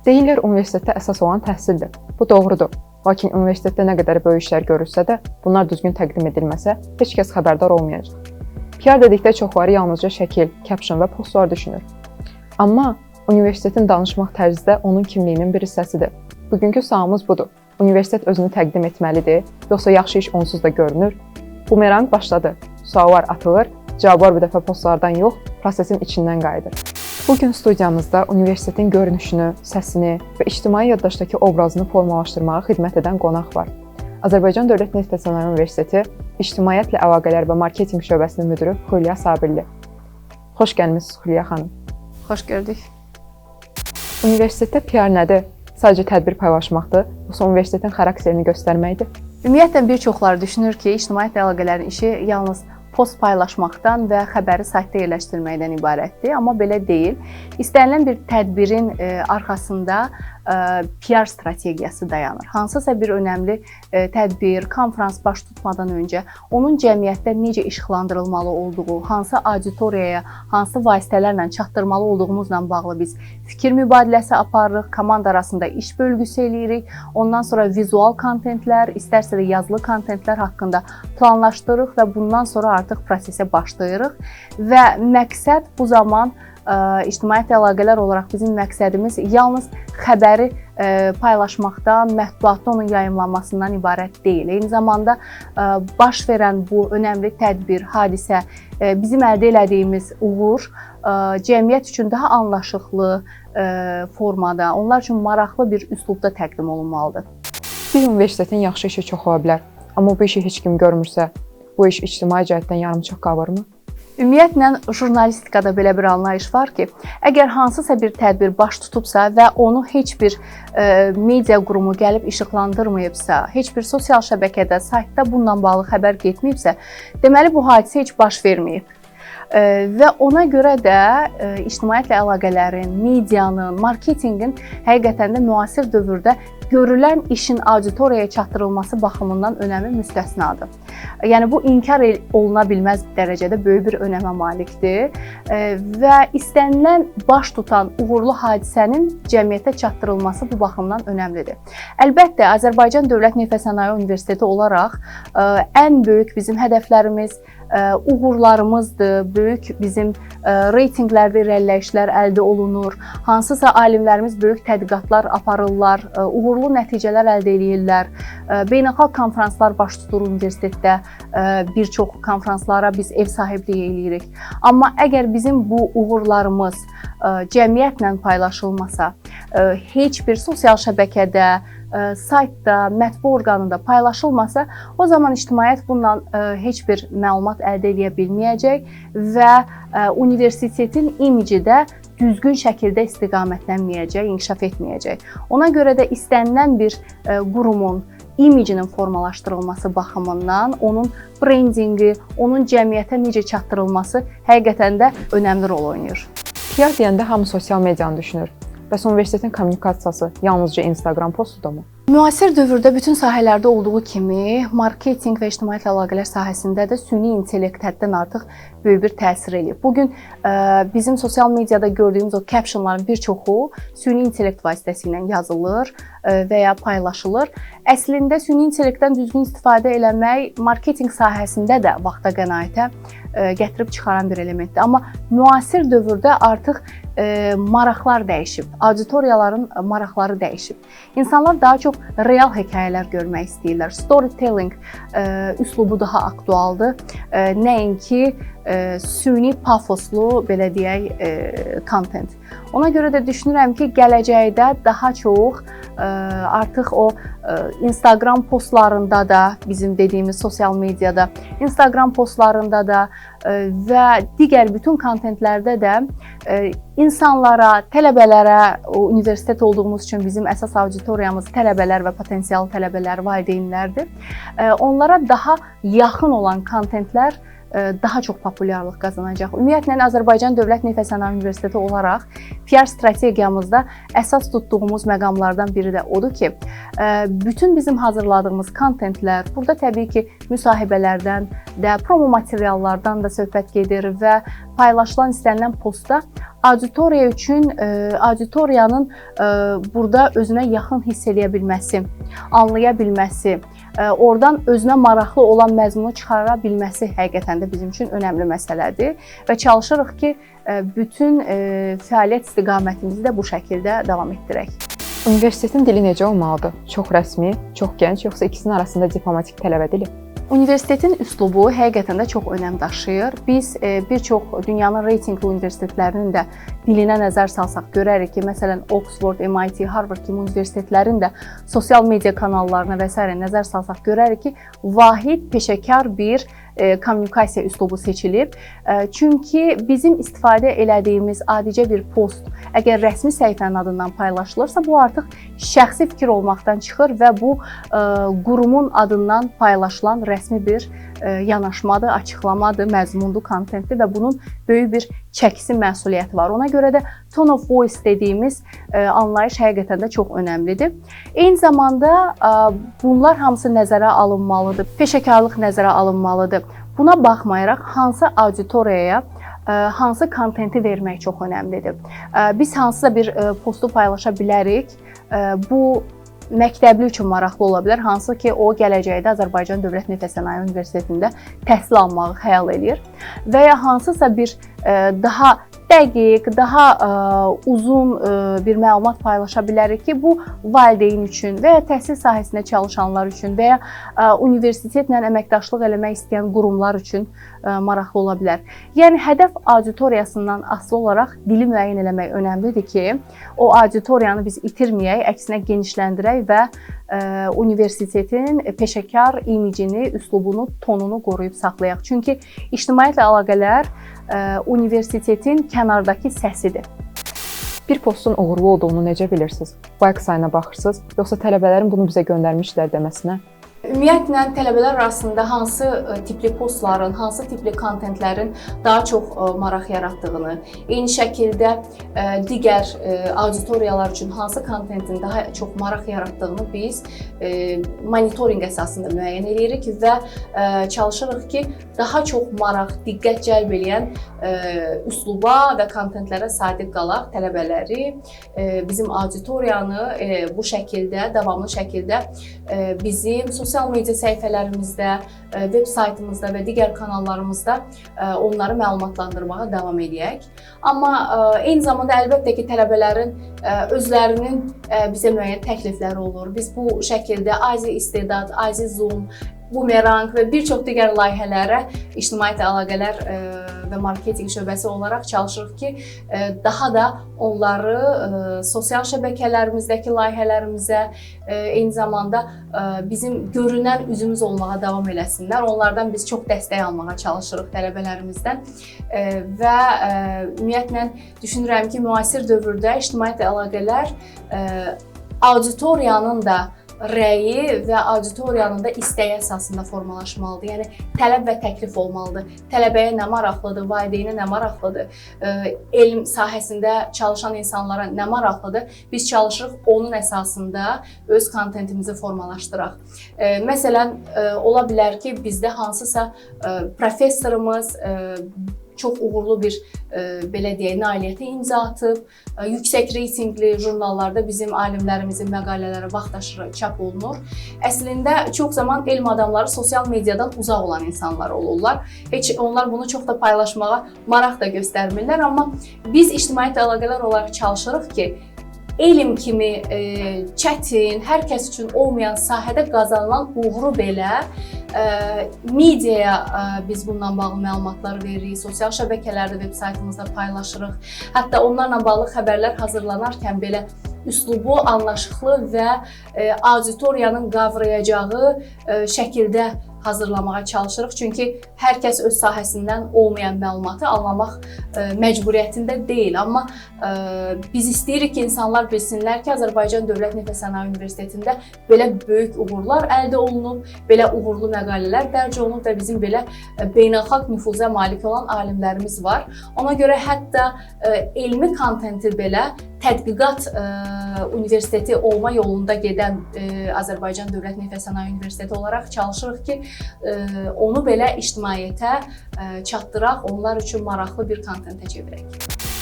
Deyirlər universitetdə əsas olan təhsildir. Bu doğrudur. Lakin universitetdə nə qədər böyük işlər görülsə də, bunlar düzgün təqdim edilməsə, heç kəs xəbərdar olmayacaq. PR dedikdə çoxları yalnızca şəkil, caption və postlar düşünür. Amma universitetin danışmaq tərzi də onun kimliyinin bir hissəsidir. Bugünkü sualımız budur. Universitet özünü təqdim etməlidir, yoxsa yaxşı iş onsuz da görünür? Bumerang başladı. Suallar atılır, cavablar bir dəfə postlardan yox, prosesin içindən qayıdır. Bugün studiyamızda universitetin görünüşünü, səsini və ictimai yaddaşdakı obrazını formalaşdırmağa xidmət edən qonaq var. Azərbaycan Dövlət Neft və Sənaye Universiteti İctimaiyyətlə Əlaqələr və Marketinq şöbəsinin müdiri Xülya Sabirli. Xoş gəlmisiniz Xülya xanım. Xoş gördük. Universitetdə PR nədir? Sadəcə tədbir paylaşmaqdır, yoxsa universitetin xarakterini göstərməkdir? Ümumiyyətlə, bir çoxları düşünür ki, ictimaiyyətlə əlaqələrin işi yalnız post paylaşmaqdan və xəbəri saytda yerləşdirməkdən ibarətdir. Amma belə deyil. İstənilən bir tədbirin arxasında PR strategiyası dayanır. Hansısa bir önəmli tədbir, konfrans baş tutmadan öncə onun cəmiyyətdə necə işıqlandırılmalı olduğu, hansı auditoriyaya, hansı vasitələrlə çatdırmalı olduğumuzla bağlı biz fikir mübadiləsi aparırıq, komanda arasında iş bölgüsü eləyirik. Ondan sonra vizual kontentlər, istərsə də yazılı kontentlər haqqında planlaşdırırıq və bundan sonra artıq prosesə başlayırıq və məqsəd bu zaman ictimaiyyətlə əlaqələr olaraq bizim məqsədimiz yalnız xəbəri paylaşmaqdan, mətbuatda onun yayımlanmasından ibarət deyil. Eyni zamanda baş verən bu önəmli tədbir, hadisə, bizim əldə elədiyimiz uğur cəmiyyət üçün daha anlaşıqlı formada, onlar üçün maraqlı bir üslubda təqdim olunmalıdır. Bir universitetin yaxşı işi çox ola bilər, amma bu işi heç kim görmürsə, bu iş ictimai cəhətdən yarımçıq qalırmı? Ümumiyyətlə, jurnalistikada belə bir anlayış var ki, əgər hansısa bir tədbir baş tutubsa və onu heç bir media qurumu gəlib işıqlandırmayıbsa, heç bir sosial şəbəkədə, saytda bununla bağlı xəbər getməyibsə, deməli bu hadisə heç baş verməyib. Və ona görə də ictimaiyyətlə əlaqələrin, medianın, marketinqin həqiqətən də müasir dövrdə görülən işin auditoriyaya çatdırılması baxımından önəmi müstəsnadır. Yəni bu inkar oluna bilməz dərəcədə böyük bir önəmə malikdir və istənilən baş tutan uğurlu hadisənin cəmiyyətə çatdırılması bu baxımdan önəmlidir. Əlbəttə, Azərbaycan Dövlət Neft və Sənaye Universiteti olaraq ən böyük bizim hədəflərimiz, uğurlarımızdır, böyük bizim reytinqlərdə irəliləyişlər əldə olunur, hansısa alimlərimiz böyük tədqiqatlar aparırlar, uğurlu nəticələr əldə edirlər, beynəlxalq konfranslar baş tutur universitetdə, bir çox konfranslara biz ev sahibliyi eləyirik. Amma əgər bizim bu uğurlarımız cəmiyyətlə paylaşılmasa, heç bir sosial şəbəkədə, saytda, mətbu orqanında paylaşılmasa, o zaman ictimaiyyət bundan heç bir məlumat əldə edə bilməyəcək və universitetin imici də düzgün şəkildə istiqamətlənməyəcək, inkişaf etməyəcək. Ona görə də istənilən bir qurumun imicinin formalaşdırılması baxımından onun brendinqi, onun cəmiyyətə necə çatdırılması həqiqətən də önəmli rol oynayır. PR deyəndə hamı sosial medianı düşünür. Bəs universitetin kommunikasiyası yalnızca Instagram postudur mu? Müasir dövrdə bütün sahələrdə olduğu kimi, marketinq və ictimaiyyətlə əlaqələr sahəsində də süni intellekt həddən artıq böyük bir təsir eləyir. Bugün bizim sosial mediada gördüyümüz o captionların bir çoxu süni intellekt vasitəsilə yazılır və ya paylaşılır. Əslində süni intellektdən düzgün istifadə eləmək marketinq sahəsində də vaxta qənaətə gətirib çıxaran bir elementdir. Amma müasir dövrdə artıq maraqlar dəyişib, auditoriyaların maraqları dəyişib. İnsanlar daha çox real hekayələr görmək istəyirlər. Storytelling üslubu daha aktualdır. Nəinki süni, pafoslu, belə deyək, content. Ona görə də düşünürəm ki, gələcəkdə daha çox artıq o Instagram postlarında da, bizim dediyimiz sosial mediada, Instagram postlarında da və digər bütün kontentlərdə də insanlara, tələbələrə, o universitet olduğumuz üçün bizim əsas auditoriyamız tələbələr və potensial tələbələr, valideynlərdir. Onlara daha yaxın olan kontentlər daha çox populyarlıq qazanacaq. Ümumiyyətlə Azərbaycan Dövlət Neft və Sənaye Universiteti olaraq PR strategiyamızda əsas tutduğumuz məqamlardan biri də odur ki, bütün bizim hazırladığımız kontentlər, burada təbii ki, müsahibələrdən də, promo materiallardan da söhbət gedir və paylaşılan istənilən postda auditoriya üçün auditoriyanın burada özünə yaxın hiss edə bilməsi, anlaya bilməsi, oradan özünə maraqlı olan məzmunu çıxara bilməsi həqiqətən də bizim üçün önəmli məsələdir və çalışırıq ki, bütün fəaliyyət istiqamətimizi də bu şəkildə davam etdirək. Universitetin dili necə olmalıdır? Çox rəsmi, çox gənc, yoxsa ikisinin arasında diplomatik tələbə dili? Universitetin üslubu həqiqətən də çox önəm daşıyır. Biz bir çox dünyanın reytinqli universitetlərinin də dilinə nəzər salsaq görərik ki, məsələn, Oxford, MIT, Harvard kimi universitetlərin də sosial media kanallarına və s. nəzər salsaq görərik ki, vahid peşəkar bir kommunikasiya üslubu seçilib. Çünki bizim istifadə elədiyimiz adicə bir post əgər rəsmi səhifənin adından paylaşılırsa, bu artıq şəxsi fikir olmaqdan çıxır və bu qurumun adından paylaşılan rəsmi bir yanaşmadır, açıqlamadır, məzmundur, kontentdir və bunun böyük bir çəkisi məsuliyyəti var. Ona görə də tone of voice dediyimiz anlayış həqiqətən də çox önəmlidir. Eyni zamanda bunlar hamısı nəzərə alınmalıdır, peşəkarlıq nəzərə alınmalıdır. Buna baxmayaraq hansı auditoriyaya hansı kontenti vermək çox önəmlidir. Biz hansısa bir postu paylaşa bilərik. Bu məktəbli üçün maraqlı ola bilər, hansı ki, o gələcəkdə Azərbaycan Dövlət Neft və Sənaye Universitetində təhsil almağı xəyal edir və ya hansısa bir daha dəqiq, daha uzun bir məlumat paylaşa bilərik ki, bu valideyn üçün və ya təhsil sahəsində çalışanlar üçün və ya universitetlə əməkdaşlıq eləmək istəyən qurumlar üçün maraqlı ola bilər. Yəni, hədəf auditoriyasından asılı olaraq dili müəyyən eləmək önəmlidir ki, o auditoriyanı biz itirməyək, əksinə genişləndirək və universitetin peşəkar imicini, üslubunu, tonunu qoruyub saxlayaq. Çünki ictimaiyyətlə əlaqələr universitetin kənardakı səsidir. Bir postun uğurlu olduğunu necə bilirsiniz? Like sayına baxırsınız, yoxsa tələbələrin bunu bizə göndərmişlər deməsinə? Ümumiyyətlə, tələbələr arasında hansı tipli postların, hansı tipli kontentlərin daha çox maraq yaratdığını, eyni şəkildə digər auditoriyalar üçün hansı kontentin daha çox maraq yaratdığını biz monitorinq əsasında müəyyən edirik və çalışırıq ki, daha çox maraq, diqqət cəlb edən üsluba və kontentlərə sadiq qalaq, tələbələri, bizim auditoriyanı bu şəkildə, davamlı şəkildə bizim sosial media səhifələrimizdə, veb saytımızda və digər kanallarımızda onları məlumatlandırmağa davam edək. Amma eyni zamanda əlbəttə ki, tələbələrin özlərinin bizə müəyyən təklifləri olur. Biz bu şəkildə Azi İstedad, Azi Zoom, Bumerang və bir çox digər layihələrə ictimaiyyətlə əlaqələr və marketinq şöbəsi olaraq çalışırıq ki, daha da onları sosial şəbəkələrimizdəki layihələrimizə, eyni zamanda bizim görünən üzümüz olmağa davam eləsinlər. Onlardan biz çox dəstək almağa çalışırıq tələbələrimizdən və ümumiyyətlə düşünürəm ki, müasir dövrdə ictimaiyyətlə əlaqələr auditoriyanın da rəyi və auditoriyanın da istəyi əsasında formalaşmalıdır. Yəni, tələb və təklif olmalıdır. Tələbəyə nə maraqlıdır, valideynə nə maraqlıdır, elm sahəsində çalışan insanlara nə maraqlıdır, biz çalışırıq onun əsasında öz kontentimizi formalaşdıraq. Məsələn, ola bilər ki, bizdə hansısa professorumuz çox uğurlu bir, belə deyək, nailiyyətə imza atıb, yüksək reytinqli jurnallarda bizim alimlərimizin məqalələri vaxtaşırı çap olunur. Əslində, çox zaman elm adamları sosial mediadan uzaq olan insanlar olurlar. Heç onlar bunu çox da paylaşmağa maraq da göstərmirlər, amma biz ictimaiyyətlə əlaqələr olaraq çalışırıq ki, elm kimi çətin, hər kəs üçün olmayan sahədə qazanılan uğuru belə mediaya biz bundan bağlı məlumatlar veririk, sosial şəbəkələrdə, veb saytımızda paylaşırıq. Hətta onlarla bağlı xəbərlər hazırlanarkən belə üslubu anlaşıqlı və auditoriyanın qavrayacağı şəkildə hazırlamağa çalışırıq. Çünki hər kəs öz sahəsindən olmayan məlumatı anlamaq məcburiyyətində deyil. Amma biz istəyirik ki, insanlar bilsinlər ki, Azərbaycan Dövlət Neft və Sənaye Universitetində belə böyük uğurlar əldə olunub, belə uğurlu məqalələr dərc olunub və bizim belə beynəlxalq nüfuza malik olan alimlərimiz var. Ona görə hətta elmi kontenti belə tədqiqat universiteti olma yolunda gedən Azərbaycan Dövlət Neft və Sənaye Universiteti olaraq çalışırıq ki, onu belə ictimaiyyətə çatdıraq, onlar üçün maraqlı bir kontentə çevirək.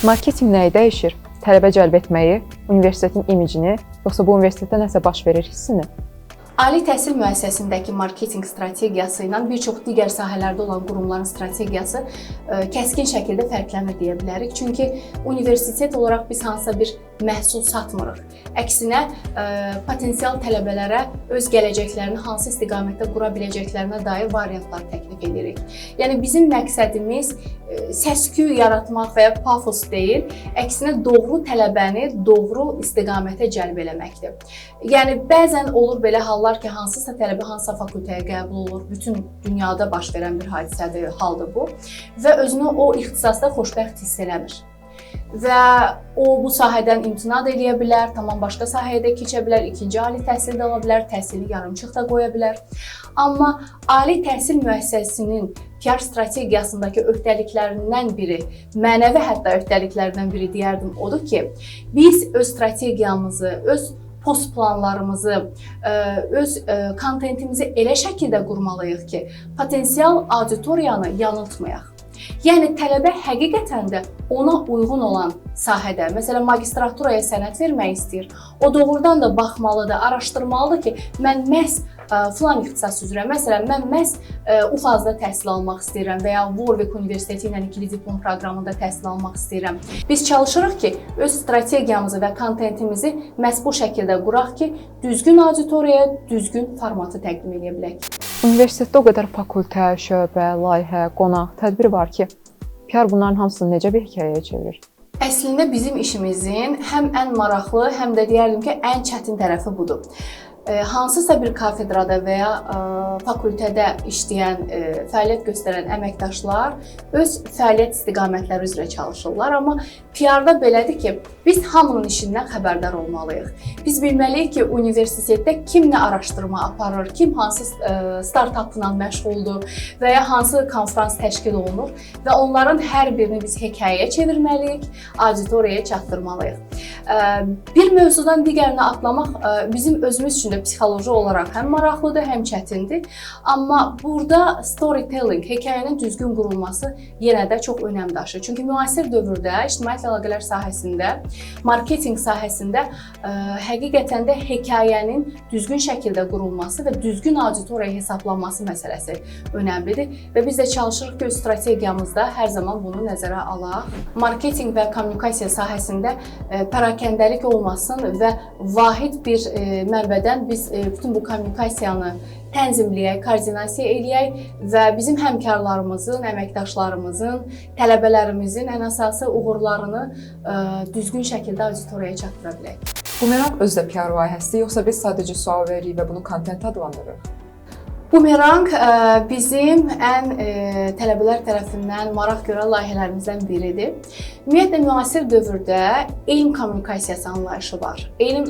Marketinq nəyi dəyişir? Tələbə cəlb etməyi, universitetin imicini, yoxsa bu universitetdə nəsə baş verir hissini? Ali təhsil müəssisəsindəki marketinq strategiyası ilə bir çox digər sahələrdə olan qurumların strategiyası kəskin şəkildə fərqlənir deyə bilərik. Çünki universitet olaraq biz hansısa bir məhsul satmırıq. Əksinə, potensial tələbələrə öz gələcəklərini hansı istiqamətdə qura biləcəklərinə dair variantlar təklif edirik. Yəni bizim məqsədimiz səs-küy yaratmaq və ya pafos deyil, əksinə doğru tələbəni doğru istiqamətə cəlb eləməkdir. Yəni bəzən olur belə hallar ki, hansısa tələbə hansısa fakültəyə qəbul olur, bütün dünyada baş verən bir hadisədir, haldır bu və özünü o ixtisasda xoşbəxt hiss eləmir. Və o bu sahədən imtina da eləyə bilər, tamam başqa sahəyə də keçə bilər, ikinci ali təhsil də ala bilər, təhsili yarımçıq da qoya bilər. Amma ali təhsil müəssisəsinin PR strategiyasındakı öhdəliklərindən biri, mənəvi hətta öhdəliklərindən biri deyərdim odur ki, biz öz strategiyamızı, öz post planlarımızı, öz kontentimizi elə şəkildə qurmalıyıq ki, potensial auditoriyanı yanıltmayaq. Yəni tələbə həqiqətən də ona uyğun olan sahədə, məsələn, magistraturaya sənəd vermək istəyir. O doğrudan da baxmalıdır, araşdırmalıdır ki, mən məhz filan ixtisas üzrə, məsələn, mən məhz UFAZ-da təhsil almaq istəyirəm və ya Warwick Universiteti ilə ikili diplom proqramında təhsil almaq istəyirəm. Biz çalışırıq ki, öz strategiyamızı və kontentimizi məhz bu şəkildə quraq ki, düzgün auditoriyaya düzgün formatı təqdim edə bilək. Universitetdə o qədər fakültə, şöbə, layihə, qonaq, tədbir var ki, PR bunların hamısını necə bir hekayəyə çevirir? Əslində bizim işimizin həm ən maraqlı, həm də deyərdim ki, ən çətin tərəfi budur. Hansısa bir kafedrada və ya fakültədə işləyən, fəaliyyət göstərən əməkdaşlar öz fəaliyyət istiqamətləri üzrə çalışırlar. Amma PR-da belədir ki, biz hamının işindən xəbərdar olmalıyıq. Biz bilməliyik ki, universitetdə kim nə araşdırma aparır, kim hansı startupla məşğuldur və ya hansı konfrans təşkil olunur və onların hər birini biz hekayəyə çevirməliyik, auditoriyaya çatdırmalıyıq. Bir mövzudan digərinə atlamaq bizim özümüz üçün də psixoloji olaraq həm maraqlıdır, həm çətindir. Amma burada storytelling, hekayənin düzgün qurulması yenə də çox önəm daşıyır. Çünki müasir dövrdə ictimaiyyət əlaqələr sahəsində, marketinq sahəsində həqiqətən də hekayənin düzgün şəkildə qurulması və düzgün auditoriya hesablanması məsələsi önəmlidir və biz də çalışırıq ki, öz strategiyamızda hər zaman bunu nəzərə alaq. Marketinq və kommunikasiya sahəsində pərakəndəlik olmasın və vahid bir mənbədən biz bütün bu kommunikasiyanı tənzimləyək, koordinasiya eləyək və bizim həmkarlarımızın, əməkdaşlarımızın, tələbələrimizin ən əsası uğurlarını düzgün şəkildə auditoriyaya çatdıra bilək. Bumerang özü də PR layihəsidir, yoxsa biz sadəcə sual veririk və bunu kontent adlandırırıq? Bumerang bizim ən tələbələr tərəfindən maraq görən layihələrimizdən biridir. Ümumiyyətlə, müasir dövrdə elm kommunikasiyası anlayışı var. Elm,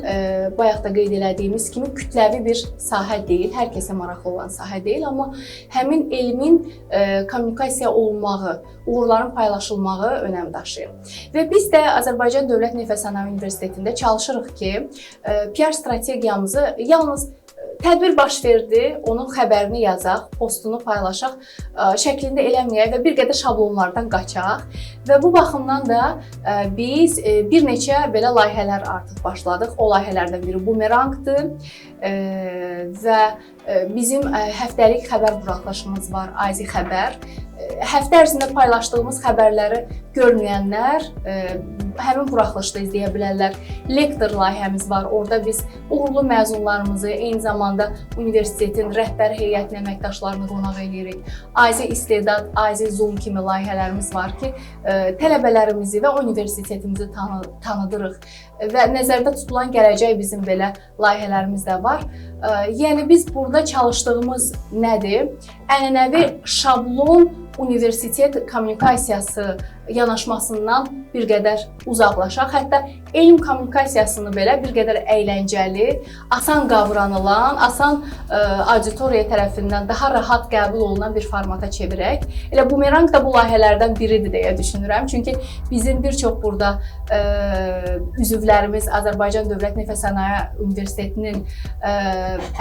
bayaq da qeyd elədiyimiz kimi, kütləvi bir sahə deyil, hər kəsə maraqlı olan sahə deyil, amma həmin elmin kommunikasiya olunmağı, uğurların paylaşılmağı önəm daşıyır. Və biz də Azərbaycan Dövlət Neft və Sənaye Universitetində çalışırıq ki, PR strategiyamızı yalnız tədbir baş verdi, onun xəbərini yazaq, postunu paylaşaq şəklində eləməyək və bir qədər şablonlardan qaçaq. Və bu baxımdan da biz bir neçə belə layihələr artıq başladıq. O layihələrdən biri Bumerangdır və bizim həftəlik xəbər buraxılışımız var, Ayzi xəbər. Həftə ərzində paylaşdığımız xəbərləri görməyənlər həmin buraxılışda izləyə bilərlər. Lektor layihəmiz var. Orada biz uğurlu məzunlarımızı, eyni zamanda universitetin rəhbər heyətinin əməkdaşlarını qonaq edirik. Ayzi İstedad, Ayzi Zoom kimi layihələrimiz var ki, tələbələrimizi və universitetimizi tanıdırıq və nəzərdə tutulan gələcək bizim belə layihələrimiz də var. Yəni biz burada çalışdığımız nədir? Ənənəvi şablon universitet kommunikasiyası yanaşmasından bir qədər uzaqlaşaq. Hətta elm kommunikasiyasını belə bir qədər əyləncəli, asan qavranılan, asan auditoriya tərəfindən daha rahat qəbul olunan bir formata çevirək. Elə bumeranq da bu layihələrdən biridir deyə düşünürəm. Çünki bizim bir çox burada üzvlərimiz Azərbaycan Dövlət Neft və Sənaye Universitetinin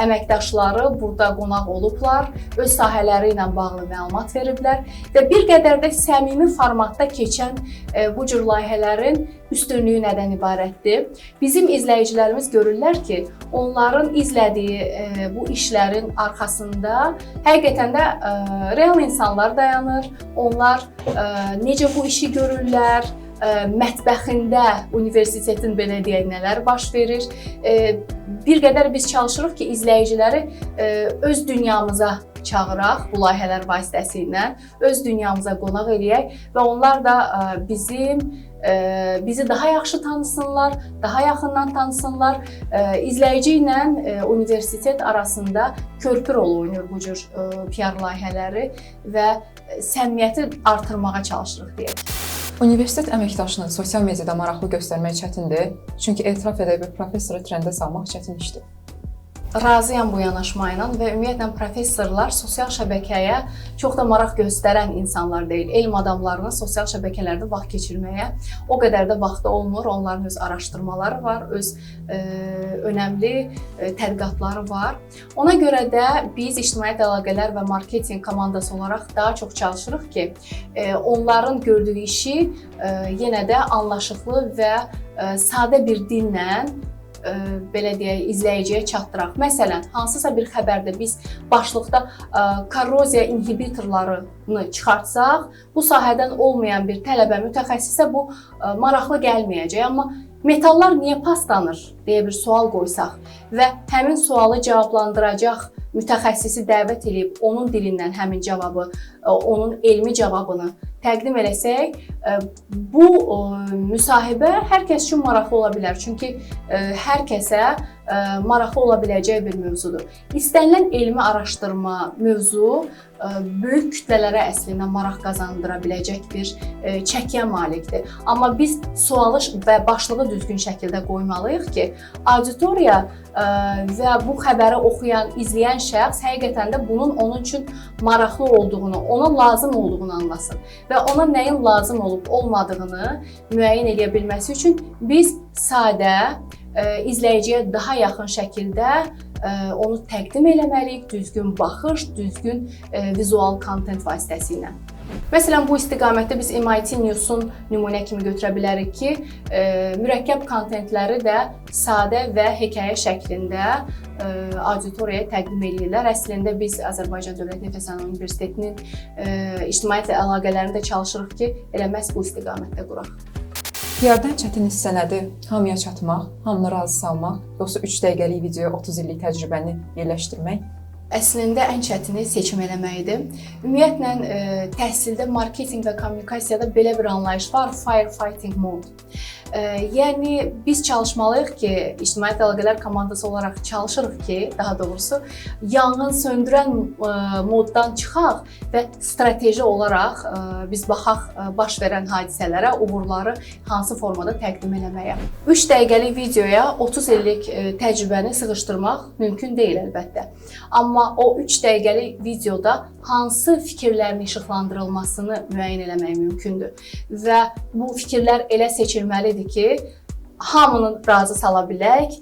əməkdaşları burada qonaq olublar, öz sahələri ilə bağlı məlumat veriblər və bir qədər də səmimi formatda keçən bu cür layihələrin üstünlüyü nədən ibarətdir? Bizim izləyicilərimiz görürlər ki, onların izlədiyi bu işlərin arxasında həqiqətən də real insanlar dayanır. Onlar necə bu işi görürlər, mətbəxində universitetin belə deyək nələr baş verir. Bir qədər biz çalışırıq ki, izləyiciləri öz dünyamıza çağıraq bu layihələr vasitəsilə, öz dünyamıza qonaq eləyək və onlar da bizi daha yaxşı tanısınlar, daha yaxından tanısınlar. İzləyici ilə universitet arasında körpü rolu oynayır bu cür PR layihələri və səmimiyyəti artırmağa çalışırıq deyək. Universitet əməkdaşını sosial mediada maraqlı göstərmək çətindir, çünki etiraf edək bir professoru trendə salmaq çətin işdir. Razıyam bu yanaşma ilə və ümumiyyətlə professorlar sosial şəbəkəyə çox da maraq göstərən insanlar deyil. Elm adamlarının sosial şəbəkələrdə vaxt keçirməyə o qədər də vaxtı olmur. Onların öz araşdırmaları var, öz önəmli tədqiqatları var. Ona görə də biz ictimaiyyət əlaqələr və marketinq komandası olaraq daha çox çalışırıq ki, onların gördüyü işi yenə də anlaşıqlı və sadə bir dillə belə deyək, izləyiciyə çatdıraq. Məsələn, hansısa bir xəbərdə biz başlıqda korroziya inhibitorlarını çıxartsaq, bu sahədən olmayan bir tələbə, mütəxəssisə bu maraqlı gəlməyəcək. Amma metallar niyə paslanır deyə bir sual qoysaq və həmin sualı cavablandıracaq mütəxəssisi dəvət edib onun dilindən həmin cavabı, onun elmi cavabını təqdim eləsək, bu müsahibə hər kəs üçün maraqlı ola bilər. Çünki hər kəsə maraqlı ola biləcək bir mövzudur. İstənilən elmi araşdırma mövzu böyük kütlələrə əslində maraq qazandıra biləcək bir çəkiyə malikdir. Amma biz sualı və başlığı düzgün şəkildə qoymalıyıq ki, auditoriya və bu xəbəri oxuyan, izləyən şəxs həqiqətən də bunun onun üçün maraqlı olduğunu, ona lazım olduğunu anlasın və ona nəyin lazım olub olmadığını müəyyən edə bilməsi üçün biz sadə, izləyiciyə daha yaxın şəkildə onu təqdim eləməliyik, düzgün baxış, düzgün vizual kontent vasitəsilə. Məsələn, bu istiqamətdə biz MIT News-un nümunə kimi götürə bilərik ki, mürəkkəb kontentləri də sadə və hekayə şəklində auditoriyaya təqdim edirlər. Əslində biz Azərbaycan Dövlət Neft və Sənaye Universitetinin ictimaiyyət əlaqələrini də çalışırıq ki, elə məhz bu istiqamətdə quraq. PR-dən çətin hissə nədir? Hamıya çatmaq, hamını razı salmaq, yoxsa 3 dəqiqəlik videoya 30 illik təcrübəni yerləşdirmək? Əslində ən çətini seçim eləməkdir. Ümumiyyətlə, təhsildə, marketinq və kommunikasiyada belə bir anlayış var, firefighting mode. Yəni, biz çalışmalıyıq ki, ictimaiyyət əlaqələr komandası olaraq çalışırıq ki, daha doğrusu, yanğın söndürən moddan çıxaq və strateji olaraq biz baxaq baş verən hadisələrə, uğurları hansı formada təqdim eləməyə. 3 dəqiqəlik videoya 30 illik təcrübəni sığışdırmaq mümkün deyil əlbəttə. Amma o 3 dəqiqəlik videoda hansı fikirlərin işıqlandırılmasını müəyyən eləmək mümkündür. Və bu fikirlər elə seçilməlidir ki, hamını razı sala bilək.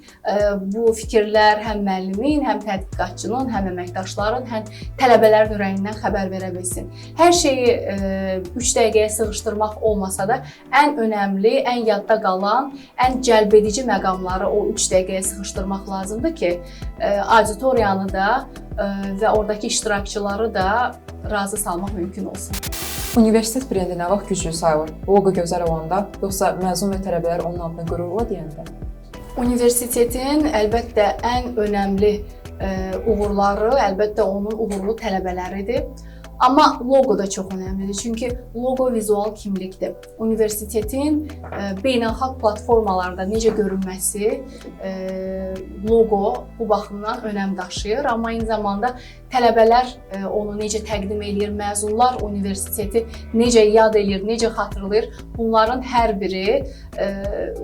Bu fikirlər həm müəllimin, həm tədqiqatçının, həm əməkdaşların, həm tələbələrin ürəyindən xəbər verə bilsin. Hər şeyi 3 dəqiqəyə sığışdırmaq olmasa da, ən önəmli, ən yadda qalan, ən cəlbedici məqamları o 3 dəqiqəyə sığışdırmaq lazımdır ki, auditoriyanı da və oradakı iştirakçıları da razı salmaq mümkün olsun. Universitet brendi nə vaxt güclü sayılır? Loqo gözəl olanda, yoxsa məzun və tələbələr onun adına qürurla deyəndə? Universitetin əlbəttə ən önəmli uğurları, əlbəttə onun uğurlu tələbələridir. Amma loqo da çox önəmlidir. Çünki loqo vizual kimlikdir. Universitetin beynəlxalq platformalarda necə görünməsi loqo bu baxımdan önəm daşıyır. Amma eyni zamanda tələbələr onu necə təqdim edir, məzunlar universiteti necə yad edir, necə xatırlayır, bunların hər biri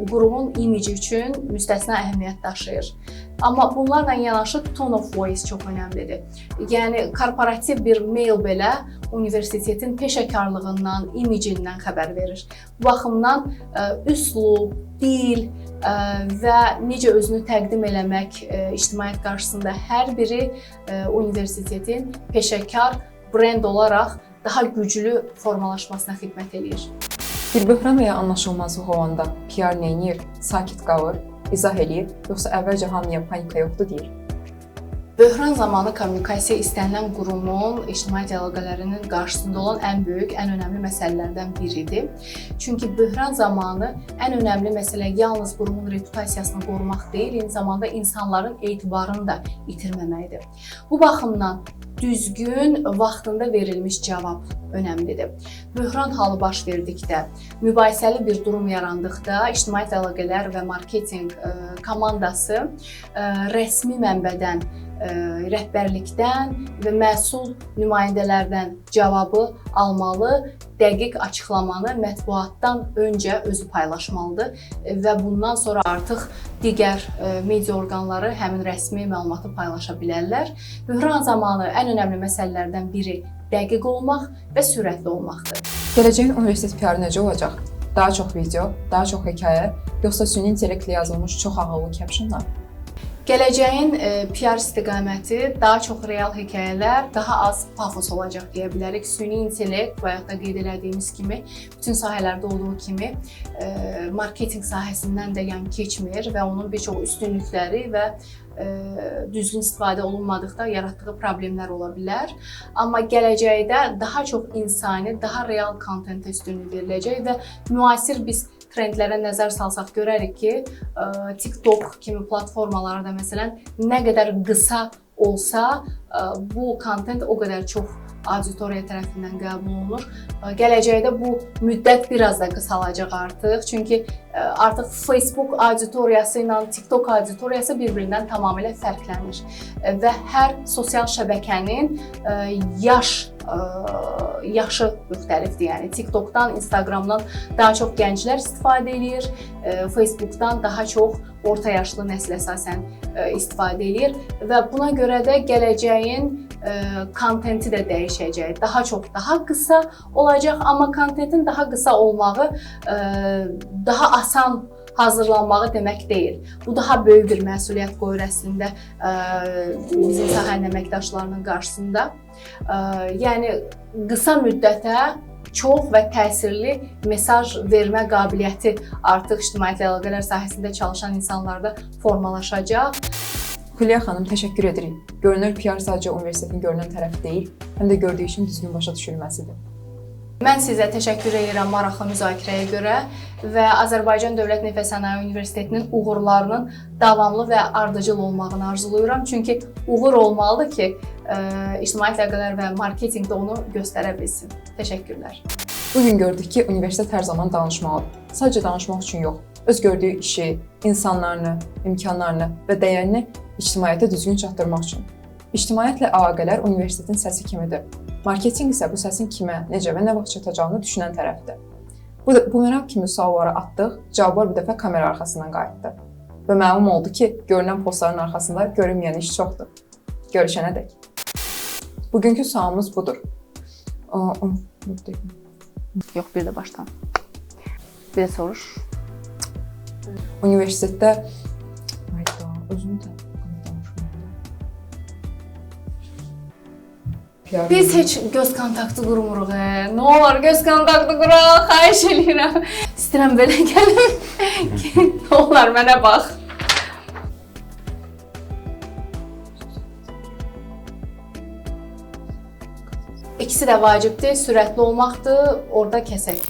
qurumun imici üçün müstəsna əhəmiyyət daşıyır. Amma bunlarla yanaşı tone of voice çox önəmlidir. Yəni korporativ bir mail belə universitetin peşəkarlığından, imicindən xəbər verir. Bu baxımdan üslub, dil və necə özünü təqdim eləmək ictimaiyyət qarşısında hər biri universitetin peşəkar brend olaraq daha güclü formalaşmasına xidmət edir. Bir böhran və ya anlaşılmazlıq olanda PR nə edir? Sakit qalır, izah eləyir, yoxsa əvvəlcə hamıya panika yoxdur deyir? Böhran zamanı kommunikasiya istənilən qurumun ictimaiyyət əlaqələrinin qarşısında olan ən böyük, ən önəmli məsələlərdən biridir. Çünki böhran zamanı ən önəmli məsələ yalnız qurumun reputasiyasını qorumaq deyil, eyni zamanda insanların etibarını da itirməməkdir. Bu baxımdan düzgün, vaxtında verilmiş cavab önəmlidir. Böhran halı baş verdikdə, mübahisəli bir durum yarandıqda ictimaiyyət əlaqələr və marketinq komandası rəsmi mənbədən, rəhbərlikdən və məsul nümayəndələrdən cavabı almalı, dəqiq açıqlamanı mətbuatdan öncə özü paylaşmalıdır və bundan sonra artıq digər media orqanları həmin rəsmi məlumatı paylaşa bilərlər. Böhran zamanı ən önəmli məsələlərdən biri dəqiq olmaq və sürətli olmaqdır. Gələcəyin universitet PR-ı necə olacaq? Daha çox video, daha çox hekayə, yoxsa süni intellektlə yazılmış çox ağıllı captionlar? Gələcəyin PR istiqaməti daha çox real hekayələr, daha az pafos olacaq deyə bilərik. Süni intellekt, bayaq da qeyd etdiyimiz kimi, bütün sahələrdə olduğu kimi marketinq sahəsindən də yan keçmir və onun bir çox üstünlükləri və düzgün istifadə olunmadıqda yaratdığı problemlər ola bilər. Amma gələcəkdə daha çox insani, daha real kontentə üstünlük veriləcək və müasir biz trendlərə nəzər salsaq görərik ki, TikTok kimi platformalarda məsələn nə qədər qısa olsa, bu kontent o qədər çox auditoriya tərəfindən qəbul olunur. Gələcəkdə bu müddət biraz da qısalacaq artıq. Çünki artıq Facebook auditoriyası ilə TikTok auditoriyası bir-birindən tamamilə fərqlənir və hər sosial şəbəkənin yaşı müxtəlifdir. Yəni TikTokdan, Instagramdan daha çox gənclər istifadə edir, Facebookdan daha çox orta yaşlı nəsil əsasən istifadə edir və buna görə də gələcəyin kontenti də dəyişəcək. Daha çox, daha qısa olacaq, amma kontentin daha qısa olmağı daha asan hazırlanmağı demək deyil. Bu daha böyük bir məsuliyyət qoyur əslində bizim sahənin əməkdaşlarının qarşısında. Yəni qısa müddətə çox və təsirli mesaj vermə qabiliyyəti artıq ictimaiyyət əlaqələr sahəsində çalışan insanlarda formalaşacaq. Hülya xanım, təşəkkür edirik. Görünür PR sadəcə universitetin görünən tərəfi deyil, həm də gördüyü işin düzgün başa düşülməsidir. Mən sizə təşəkkür edirəm maraqlı müzakirəyə görə və Azərbaycan Dövlət Neft və Sənaye Universitetinin uğurlarının davamlı və ardıcıl olmağını arzulayıram. Çünki uğur olmalıdır ki, ictimaiyyət əlaqələr və marketinqdə onu göstərə bilsin. Təşəkkürlər. Bugün gördük ki, universitet hər zaman danışmalıdır. Sadəcə danışmaq üçün yox, öz gördüyü işi, insanlarını, imkanlarını və dəyərini ictimaiyyətə düzgün çatdırmaq üçün. İctimaiyyətlə əlaqələr universitetin səsi kimidir. Marketinq isə bu səsin kimə, necə və nə vaxt çatacağını düşünən tərəfdir. Bumerang kimi sualları atdıq, cavablar bir dəfə kamera arxasından qayıtdı. Və məlum oldu ki, görünən postların arxasında görünməyən iş çoxdur. Görüşənədək. Bugünkü sualımız budur. Yox, bir də başdan. Bir də soruş. Universitetdə özünü də Biz heç göz kontaktı qurmuruq. Nə olar göz kontaktı quraq, xahiş edirəm. İstəyirəm belə gəlim ki, nə olar mənə bax. İkisi də vacibdir, sürətli olmaqdır, orada kəsək.